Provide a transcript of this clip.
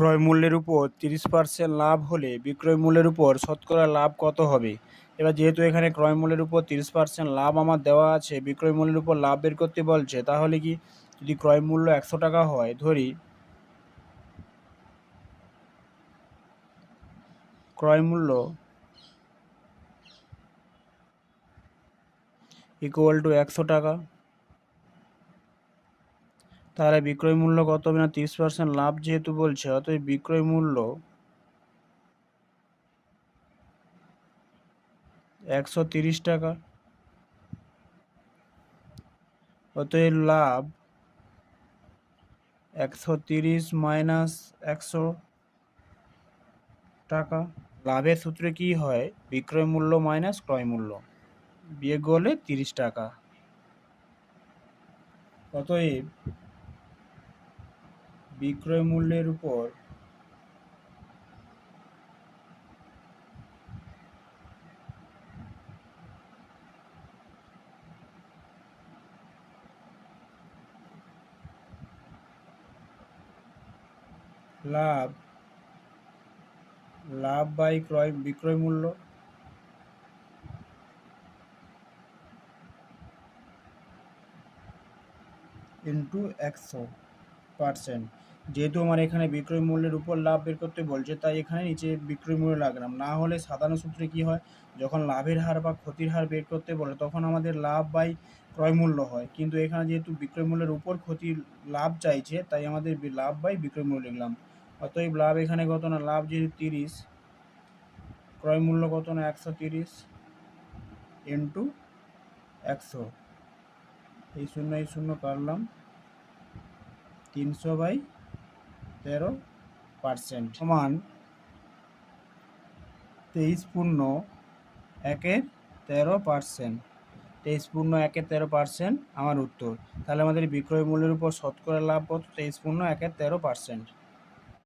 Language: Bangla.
ক্রয় মূল্যের উপর 30% লাভ হলে বিক্রয় মূল্যের উপর শতকরা লাভ কত হবে? এবার যেহেতু এখানে ক্রয় মূল্যের উপর 30% লাভ আমার দেওয়া আছে, বিক্রয় মূল্যের উপর লাভ বের করতে বলছে, তাহলে কি যদি ক্রয় মূল্য 100 টাকা হয় ধরি, ক্রয় মূল্য ইকুয়াল টু 100 টাকা, তাহলে বিক্রয় মূল্য কত হবে না 30% লাভ যেহেতু বলছে, অতএব বিক্রয় মূল্য 130 টাকা, অতএব লাভ 130 মাইনাস 100 টাকা। লাভের সূত্রে কি হয়? বিক্রয় মূল্য মাইনাস ক্রয় মূল্য বিয়োগ করলে 30 টাকা। অতএব বিক্রয় মূল্যের উপর লাভ বাই বিক্রয় মূল্য ইন্টু 100%। যেহেতু আমার এখানে বিক্রয় মূল্যের উপর লাভ বের করতে বলছে, তাই এখানে নিচে বিক্রয় মূল্য লাগলাম। না হলে সাধারণ সূত্রে কি হয়, যখন লাভের হার বা ক্ষতির হার বের করতে বলে তখন আমাদের লাভ বাই ক্রয় মূল্য হয়, কিন্তু এখানে যেহেতু বিক্রয় মূল্যের উপর ক্ষতির লাভ চাইছে, তাই আমাদের লাভ বাই বিক্রয় মূল্য লিখলাম। অতএব লাভ এখানে কত না, লাভ যেহেতু 30, ক্রয় মূল্য কত না 130 ইন্টু 100, এই শূন্য কাটলাম, 300/13% সমান 23.1/13%। 23.1/13% আমার উত্তর। তাহলে আমাদের বিক্রয় মূল্যের উপর শতকরা লাভ কত? 23.1/13%।